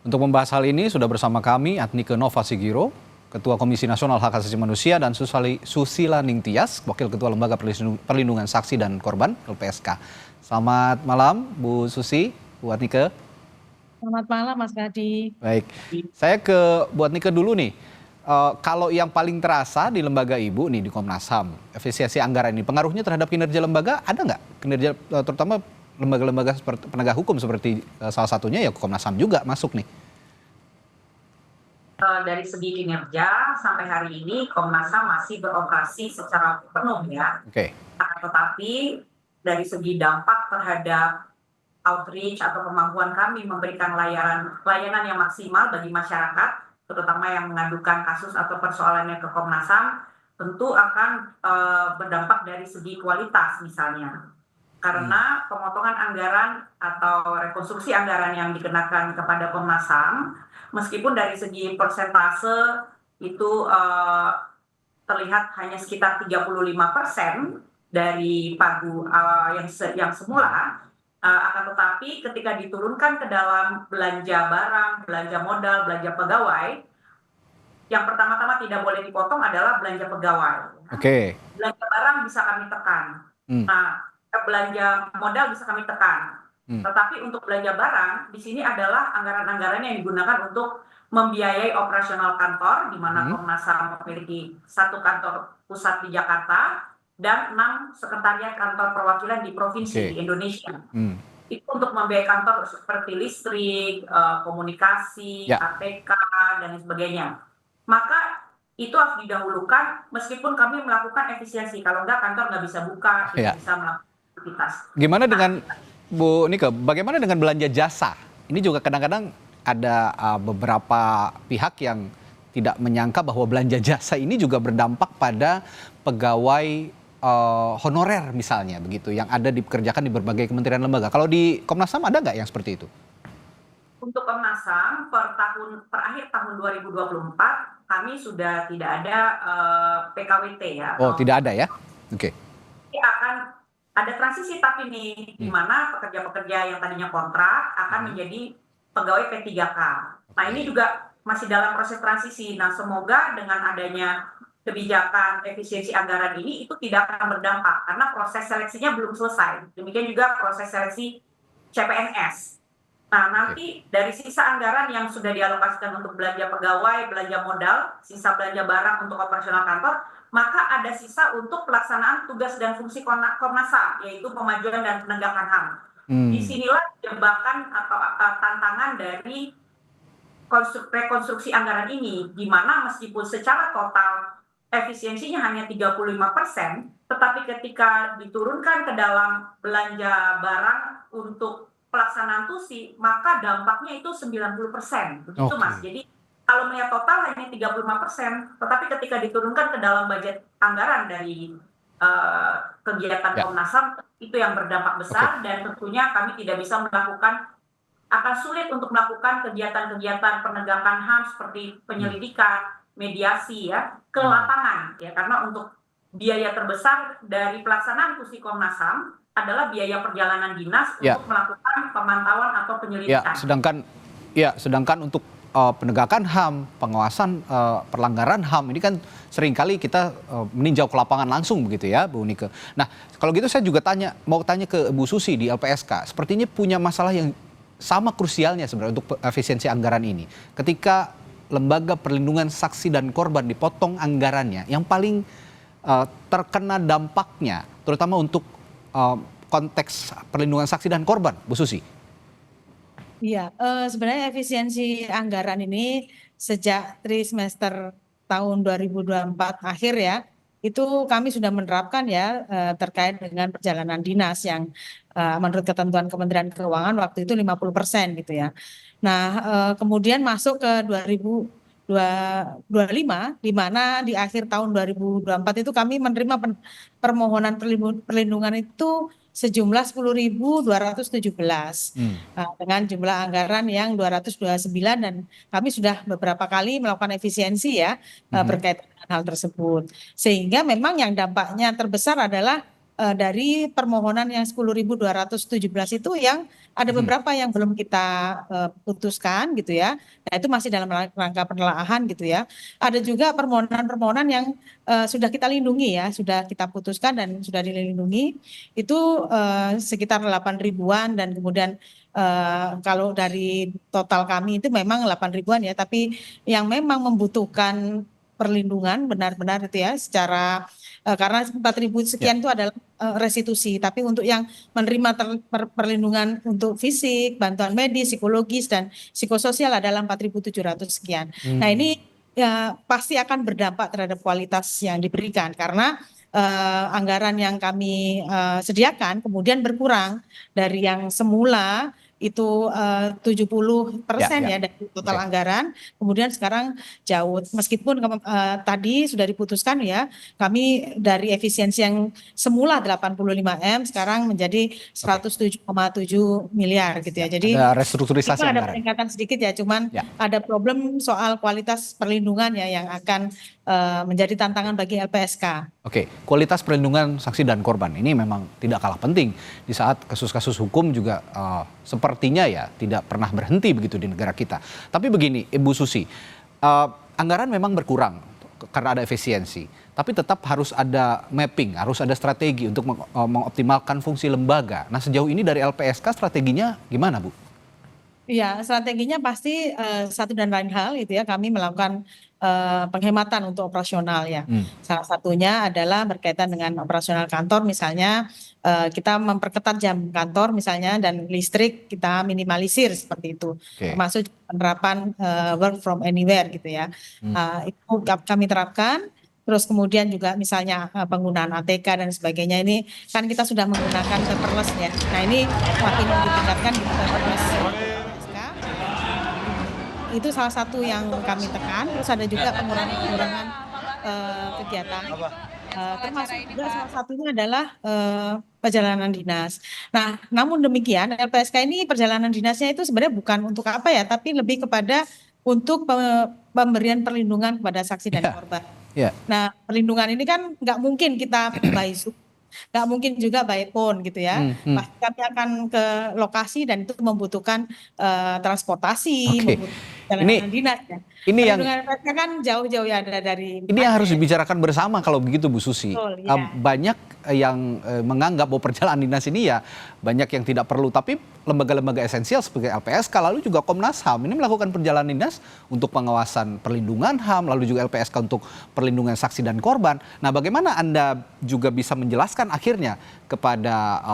Untuk membahas hal ini sudah bersama kami Adnike Nova Sigiro, Ketua Komisi Nasional Hak Asasi Manusia, dan Susila Ningtyas, Wakil Ketua Lembaga Perlindungan Saksi dan Korban (LPSK). Selamat malam Bu Susi, Bu Adnike. Selamat malam Mas Gadi. Baik, saya ke Bu Adnike dulu nih. Kalau yang paling terasa di lembaga Ibu nih di Komnas HAM, efisiensi anggaran ini, pengaruhnya terhadap kinerja lembaga ada nggak? Kinerja terutama lembaga-lembaga seperti penegak hukum seperti salah satunya ya Komnas HAM juga masuk nih. Dari segi kinerja sampai hari ini Komnas HAM masih beroperasi secara penuh ya. Oke. Tetapi dari segi dampak terhadap outreach atau kemampuan kami memberikan layanan yang maksimal bagi masyarakat, terutama yang mengadukan kasus atau persoalannya ke Komnas HAM, tentu akan berdampak dari segi kualitas misalnya. Karena pemotongan anggaran atau rekonstruksi anggaran yang dikenakan kepada Komnas HAM, meskipun dari segi persentase itu terlihat hanya sekitar 35% dari pagu yang semula, akan tetapi ketika diturunkan ke dalam belanja barang, belanja modal, belanja pegawai, yang pertama-tama tidak boleh dipotong adalah belanja pegawai. Oke. Belanja barang bisa kami tekan. Nah, belanja modal bisa kami tekan. Tetapi untuk belanja barang, di sini adalah anggaran-anggaran yang digunakan untuk membiayai operasional kantor, di mana Komnas HAM memiliki 1 kantor pusat di Jakarta dan 6 sekretariat kantor perwakilan di provinsi di Indonesia. Itu untuk membiayai kantor seperti listrik, komunikasi, APK, dan sebagainya. Maka itu harus didahulukan meskipun kami melakukan efisiensi. Kalau enggak, kantor nggak bisa buka, tidak bisa melakukan aktivitas. Gimana dengan Bu Nike, bagaimana dengan belanja jasa? Ini juga kadang-kadang ada beberapa pihak yang tidak menyangka bahwa belanja jasa ini juga berdampak pada pegawai honorer misalnya begitu, yang ada dipekerjakan di berbagai kementerian lembaga. Kalau di Komnas HAM ada nggak yang seperti itu? Untuk Komnas HAM per akhir tahun 2024 kami sudah tidak ada PKWT ya. Oh, tidak ada ya? Oke. Akan ada transisi tapi nih, di mana pekerja-pekerja yang tadinya kontrak akan menjadi pegawai P3K. Nah, ini juga masih dalam proses transisi. Nah, semoga dengan adanya kebijakan efisiensi anggaran ini itu tidak akan berdampak karena proses seleksinya belum selesai. Demikian juga proses seleksi CPNS. Nah, nanti dari sisa anggaran yang sudah dialokasikan untuk belanja pegawai, belanja modal, sisa belanja barang untuk operasional kantor, maka ada sisa untuk pelaksanaan tugas dan fungsi Komnas HAM, yaitu pemajuan dan penegakan HAM. Disinilah jebakan atau tantangan dari rekonstruksi anggaran ini, di mana meskipun secara total efisiensinya hanya 35%, tetapi ketika diturunkan ke dalam belanja barang untuk pelaksanaan TUSI, maka dampaknya itu 90%. Begitu Mas. Jadi kalau melihat total hanya 35%, tetapi ketika diturunkan ke dalam budget anggaran dari kegiatan Komnas HAM, itu yang berdampak besar dan tentunya kami tidak bisa melakukan, akan sulit untuk melakukan kegiatan-kegiatan penegakan HAM seperti penyelidikan, mediasi ya, ke lapangan ya, karena untuk biaya terbesar dari pelaksanaan TUSI Komnas HAM adalah biaya perjalanan dinas untuk melakukan pemantauan atau penyelidikan. Sedangkan untuk penegakan HAM, pengawasan perlanggaran HAM ini kan seringkali kita meninjau ke lapangan langsung begitu ya, Bu Nike. Nah, kalau gitu saya juga mau tanya ke Bu Susi di LPSK. Sepertinya punya masalah yang sama krusialnya sebenarnya untuk efisiensi anggaran ini. Ketika Lembaga Perlindungan Saksi dan Korban dipotong anggarannya, yang paling terkena dampaknya terutama untuk konteks perlindungan saksi dan korban, Bu Susi. Iya, sebenarnya efisiensi anggaran ini sejak trimester tahun 2024 akhir ya, itu kami sudah menerapkan ya terkait dengan perjalanan dinas yang menurut ketentuan Kementerian Keuangan waktu itu 50% gitu ya. Nah, kemudian masuk ke 2025, di mana di akhir tahun 2024 itu kami menerima permohonan perlindungan itu sejumlah 10.217 dengan jumlah anggaran yang 229, dan kami sudah beberapa kali melakukan efisiensi ya berkaitan dengan hal tersebut. Sehingga memang yang dampaknya terbesar adalah dari permohonan yang 10.217 itu yang Ada beberapa yang belum kita putuskan gitu ya. Nah, itu masih dalam rangka penelaahan gitu ya. Ada juga permohonan-permohonan yang sudah kita lindungi ya, sudah kita putuskan dan sudah dilindungi. Itu sekitar 8 ribuan dan kemudian kalau dari total kami itu memang 8 ribuan ya, tapi yang memang membutuhkan perlindungan benar-benar itu ya secara karena 4.000 Ya. sekian itu adalah restitusi, tapi untuk yang menerima perlindungan untuk fisik, bantuan medis, psikologis dan psikososial adalah 4.700 sekian. Nah, ini ya pasti akan berdampak terhadap kualitas yang diberikan karena anggaran yang kami sediakan kemudian berkurang dari yang semula itu 70% Ya. ya dari total Oke. anggaran, kemudian sekarang jauh meskipun tadi sudah diputuskan ya, kami dari efisiensi yang semula 85 M sekarang menjadi 107,7 miliar gitu ya. Jadi Ada restrukturisasi memang ada anggaran. peningkatan sedikit ya, cuman Ya. ada problem soal kualitas perlindungan ya yang akan menjadi tantangan bagi LPSK. Oke, kualitas perlindungan saksi dan korban ini memang tidak kalah penting di saat kasus-kasus hukum juga sepertinya ya tidak pernah berhenti begitu di negara kita. Tapi begini, Ibu Susi, anggaran memang berkurang karena ada efisiensi, tapi tetap harus ada mapping, harus ada strategi untuk mengoptimalkan fungsi lembaga. Nah, sejauh ini dari LPSK strateginya gimana, Bu? Iya, strateginya pasti satu dan lain hal itu ya, kami melakukan penghematan untuk operasional ya. Salah satunya adalah berkaitan dengan operasional kantor, misalnya kita memperketat jam kantor misalnya dan listrik kita minimalisir seperti itu. Oke. Termasuk penerapan work from anywhere gitu ya. Itu kami terapkan. Terus kemudian juga misalnya penggunaan ATK dan sebagainya ini kan kita sudah menggunakan paperless ya. Nah, ini makin ditingkatkan gitu paperless. Itu salah satu yang kami tekan. Terus ada juga pengurangan kegiatan. Termasuk juga salah satunya adalah perjalanan dinas. Nah, namun demikian LPSK ini perjalanan dinasnya itu sebenarnya bukan untuk apa ya, tapi lebih kepada untuk pemberian perlindungan kepada saksi dan korban. Ya. Nah, perlindungan ini kan nggak mungkin kita by Zoom, nggak mungkin juga by phone gitu ya. Pasti kami akan ke lokasi dan itu membutuhkan transportasi, Oke. membutuhkan perjalanan dinas ya. Ini yang Perlindungan LPSK kan jauh-jauh ya ada dari. ini yang harus dibicarakan bersama kalau begitu, Bu Susi. Betul, ya. Banyak yang menganggap bahwa perjalanan dinas ini ya banyak yang tidak perlu, tapi lembaga-lembaga esensial seperti LPSK lalu juga Komnas HAM ini melakukan perjalanan dinas untuk pengawasan perlindungan HAM, lalu juga LPSK untuk perlindungan saksi dan korban. Nah, bagaimana Anda juga bisa menjelaskan akhirnya kepada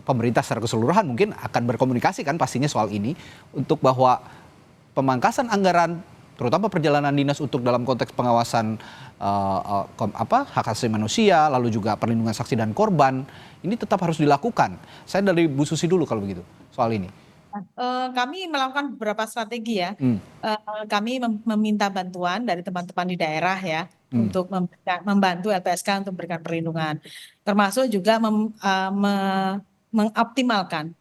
pemerintah secara keseluruhan, mungkin akan berkomunikasi kan pastinya soal ini, untuk bahwa pemangkasan anggaran terutama perjalanan dinas untuk dalam konteks pengawasan hak asasi manusia, lalu juga perlindungan saksi dan korban, ini tetap harus dilakukan. Saya dari Bu Susi dulu kalau begitu soal ini. Kami melakukan beberapa strategi ya. Kami meminta bantuan dari teman-teman di daerah ya untuk membantu LPSK untuk memberikan perlindungan. Termasuk juga mengoptimalkan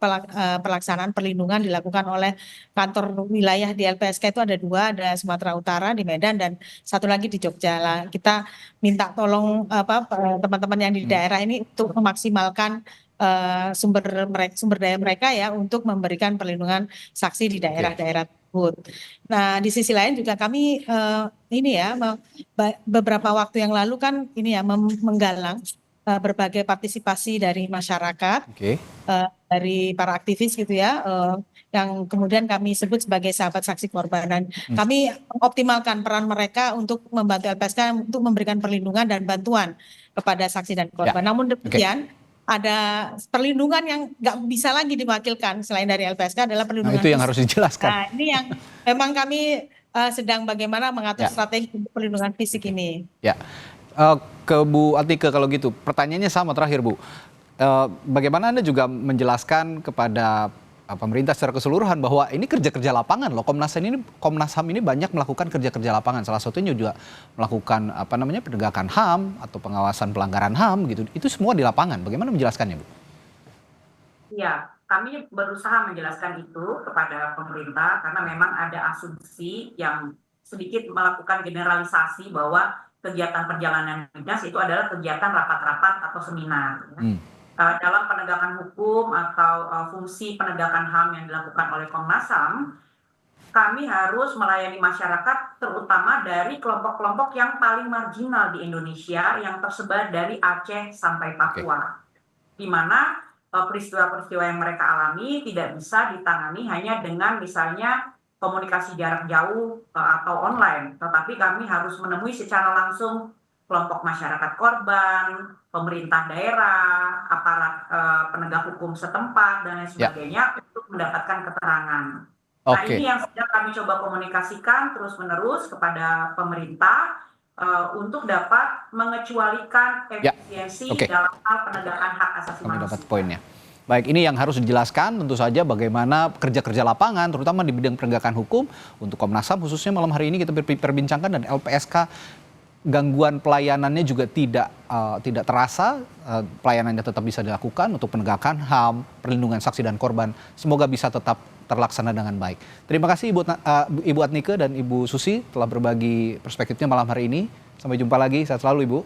pelaksanaan perlindungan dilakukan oleh kantor wilayah di LPSK itu ada 2, ada Sumatera Utara di Medan dan satu lagi di Jogja. Kita minta tolong teman-teman yang di daerah ini untuk memaksimalkan sumber daya mereka ya untuk memberikan perlindungan saksi di daerah-daerah tersebut. Nah, di sisi lain juga kami ini ya beberapa waktu yang lalu kan ini ya menggalang berbagai partisipasi dari masyarakat, dari para aktivis gitu ya, yang kemudian kami sebut sebagai sahabat saksi korban. Dan kami mengoptimalkan peran mereka untuk membantu LPSK untuk memberikan perlindungan dan bantuan kepada saksi dan korban. Namun demikian, ada perlindungan yang nggak bisa lagi diwakilkan selain dari LPSK adalah perlindungan itu yang fisik. harus dijelaskan. Nah, ini yang memang kami sedang bagaimana mengatur strategi untuk perlindungan fisik ini. Ya. Ke Bu Atike kalau gitu, pertanyaannya sama terakhir Bu. Bagaimana Anda juga menjelaskan kepada pemerintah secara keseluruhan bahwa ini kerja-kerja lapangan loh. Komnas HAM ini banyak melakukan kerja-kerja lapangan. Salah satunya juga melakukan penegakan HAM atau pengawasan pelanggaran HAM gitu. Itu semua di lapangan. Bagaimana menjelaskannya, Bu? Iya, kami berusaha menjelaskan itu kepada pemerintah karena memang ada asumsi yang sedikit melakukan generalisasi bahwa kegiatan perjalanan dinas itu adalah kegiatan rapat-rapat atau seminar. dalam penegakan hukum atau fungsi penegakan HAM yang dilakukan oleh Komnas HAM, kami harus melayani masyarakat terutama dari kelompok-kelompok yang paling marginal di Indonesia yang tersebar dari Aceh sampai Papua. Di mana peristiwa-peristiwa yang mereka alami tidak bisa ditangani hanya dengan misalnya komunikasi jarak jauh atau online, tetapi kami harus menemui secara langsung kelompok masyarakat korban, pemerintah daerah, aparat penegak hukum setempat, dan lain sebagainya untuk mendapatkan keterangan. Nah, ini yang sedang kami coba komunikasikan terus-menerus kepada pemerintah untuk dapat mengecualikan efisiensi dalam hal penegakan hak asasi manusia. Dapat poinnya. Baik, ini yang harus dijelaskan tentu saja bagaimana kerja-kerja lapangan, terutama di bidang penegakan hukum untuk Komnas HAM khususnya malam hari ini kita perbincangkan, dan LPSK gangguan pelayanannya juga tidak terasa, pelayanannya tetap bisa dilakukan untuk penegakan HAM, perlindungan saksi dan korban. Semoga bisa tetap terlaksana dengan baik. Terima kasih Ibu Adnike dan Ibu Susi telah berbagi perspektifnya malam hari ini. Sampai jumpa lagi, sehat selalu Ibu.